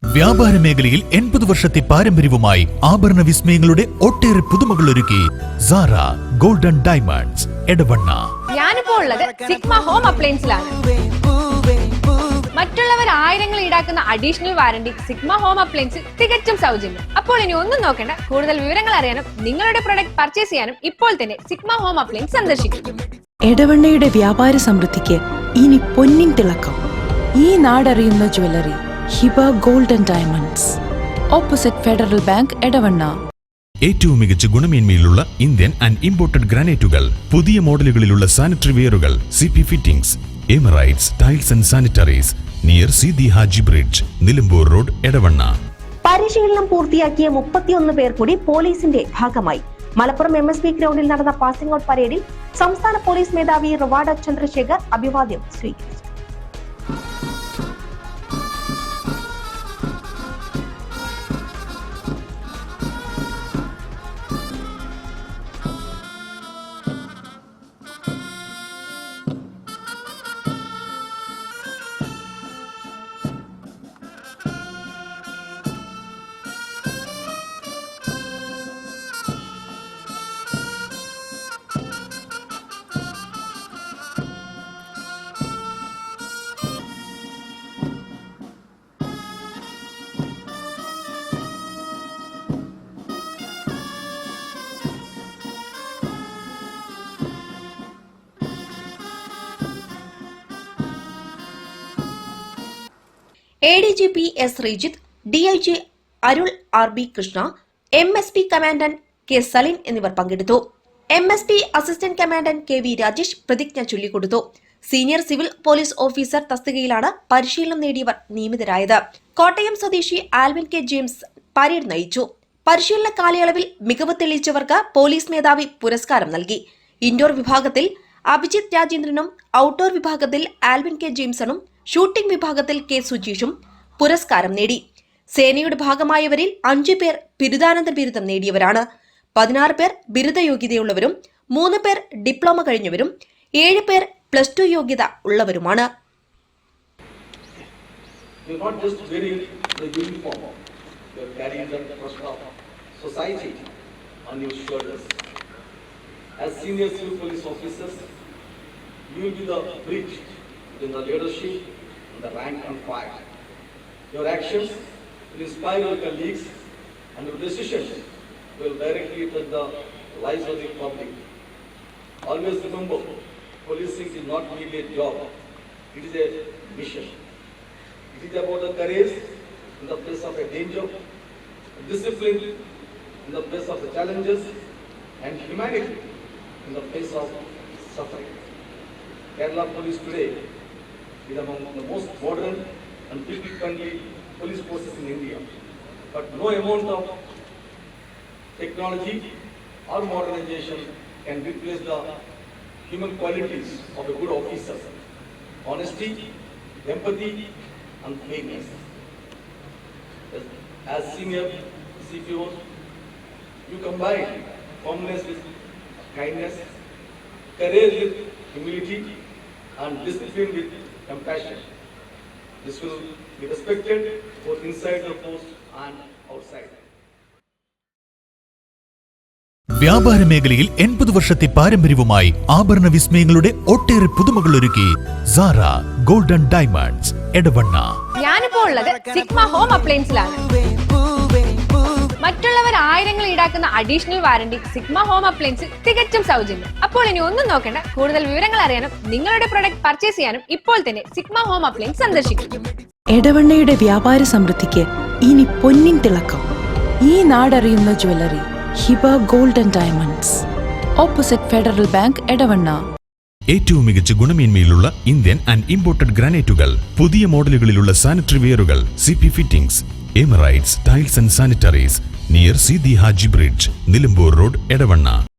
വ്യാപാര മേഖലയിൽ 80 വർഷത്തെ പാരമ്പര്യവുമായി ആഭരണ വിസ്മയങ്ങളുടെ ഒട്ടേറെ പുതുമകൾ ഒരുക്കി സാറ ഗോൾഡൻ ഡയമണ്ട്സ് എടവണ്ണ. ഞാനിപ്പോൾ ഉള്ളത് സിഗ്മ ഹോം അപ്ലയൻസിലാണ്. മറ്റുള്ളവർ ആയിരങ്ങൾ ഈടാക്കുന്ന അഡീഷണൽ വാറണ്ടി സിഗ്മ ഹോം അപ്ലയൻസിൽ തികച്ചും സൗജന്യം. അപ്പോൾ ഇനി ഒന്നും നോക്കേണ്ട, കൂടുതൽ വിവരങ്ങൾ അറിയാനും നിങ്ങളുടെ പ്രൊഡക്റ്റ് പർച്ചേസ് ചെയ്യാനും ഇപ്പോൾ തന്നെ സിഗ്മ ഹോം അപ്ലയൻസ് സന്ദർശിക്കും. എടവണ്ണയുടെ വ്യാപാര സമൃദ്ധിക്ക് ഇനി പൊന്നിൻ തിളക്കം. ഈ നാടറിയുന്ന jewellery Hiba golden diamonds, opposite federal bank, Edavanna. ഏറ്റവും മികച്ച ഗുണമേന്മയിലുള്ള ഇന്ത്യൻ ആൻഡ് ഇമ്പോർട്ടഡ് ഗ്രാനൈറ്റുകൾ, പുതിയ മോഡലുകളിലുള്ള സാനിറ്ററി വെയറുകൾ, CP fittings, Emirates tiles and sanitaries, near Seethi Haji bridge, Nilambur road, Edavanna. പരിശീലനം പൂർത്തിയാക്കിയ 31 പേർ കൂടി പോലീസിന്റെ ഭാഗമായി. മലപ്പുറം MSP ഗ്രൗണ്ടിൽ നടന്ന പാസിംഗ് ഔട്ട് പരേഡിൽ സംസ്ഥാന പോലീസ് മേധാവി റവാഡ ചന്ദ്രശേഖർ അഭിവാദ്യം സ്വീകരിച്ചു. ADGP S. ശ്രീജിത്ത്, DIG അരുൾ RB Krishna, MSP commandant K. Salin എന്നിവർ പങ്കെടുത്തു. MSP assistant commandant KV Rajesh പ്രതിജ്ഞ ചൊല്ലിക്കൊടുത്തു. സീനിയർ സിവിൽ പോലീസ് ഓഫീസർ തസ്തികയിലാണ് പരിശീലനം നേടിയവർ നിയമിതരായത്. കോട്ടയം സ്വദേശി ആൽവിൻ K. ജെയിംസ് പരേഡ് നയിച്ചു. പരിശീലന കാലയളവിൽ മികവ് തെളിയിച്ചവർക്ക് പോലീസ് മേധാവി പുരസ്കാരം നൽകി. ഇൻഡോർ വിഭാഗത്തിൽ അഭിജിത്ത് രാജേന്ദ്രനും ഔട്ട്ഡോർ വിഭാഗത്തിൽ ആൽവിൻ K. ജെയിംസണും ഷൂട്ടിംഗ് വിഭാഗത്തിൽ K. സുജീഷും പുരസ്കാരം നേടി. സേനയുടെ ഭാഗമായവരിൽ 5 പേർ ബിരുദാനന്തര ബിരുദം നേടിയവരാണ്. 16 പേർ ബിരുദ യോഗ്യതയുള്ളവരും 3 പേർ ഡിപ്ലോമ കഴിഞ്ഞവരും 7 പേർ +2 യോഗ്യത ഉള്ളവരുമാണ്. in the leadership, in the rank and file. Your actions will inspire your colleagues and your decisions will directly touch the lives of the public. Always remember, policing is not merely a job, it is a mission. It is about the courage in the face of a danger, discipline in the face of the challenges, and humanity in the face of suffering. Kerala Police today is among the most modern and people-friendly police forces in India. But no amount of technology or modernization can replace the human qualities of a good officer: honesty, empathy, and fairness. As senior CPOs, you combine firmness with kindness, courage with humility, and discipline with compassion. This will be respected both inside the post and outside. വ്യാപാര മേഖലയിൽ 80 വർഷത്തെ പാരമ്പര്യവുമായി ആഭരണ വിസ്മയങ്ങളുടെ ഒട്ടേറെ പുതുമകൾ ഒരുക്കി Sara golden diamonds Edavanna. ഞാനിപ്പോൾ ഉള്ളത് sigma home അപ്ലയൻസിലാണ്. മറ്റുള്ളവർ ആയിരങ്ങൾ ഈടാക്കുന്ന അഡീഷണൽ വാറണ്ടി സിഗ്മ ഹോം അപ്ലയൻസിൽ തികച്ചും സൗജന്യം. അപ്പോൾ ഇനി ഒന്നും നോക്കേണ്ട, കൂടുതൽ വിവരങ്ങൾ അറിയാനും നിങ്ങളുടെ പ്രൊഡക്റ്റ് പർച്ചേസ് ചെയ്യാനും ഇപ്പോൾ തന്നെ സിഗ്മ ഹോം അപ്ലയൻസ് സന്ദർശിക്കും. എടവണ്ണയുടെ വ്യാപാര സമൃദ്ധിക്ക് ഇനി പൊന്നിൻ തിളക്കം. ഈ നാടറിയുന്ന jewellery Hiba golden diamonds, opposite federal bank, Edavanna. ഏറ്റവും മികച്ച ഗുണമേന്മയിലുള്ള ഇന്ത്യൻ ആൻഡ് ഇമ്പോർട്ടഡ് ഗ്രാനൈറ്റുകൾ, പുതിയ മോഡലുകളിലുള്ള സാനിറ്ററി വെയറുകൾ, CP fittings, Emirates tiles and sanitaries, near Seethi Haji bridge, Nilambur road, Edavanna.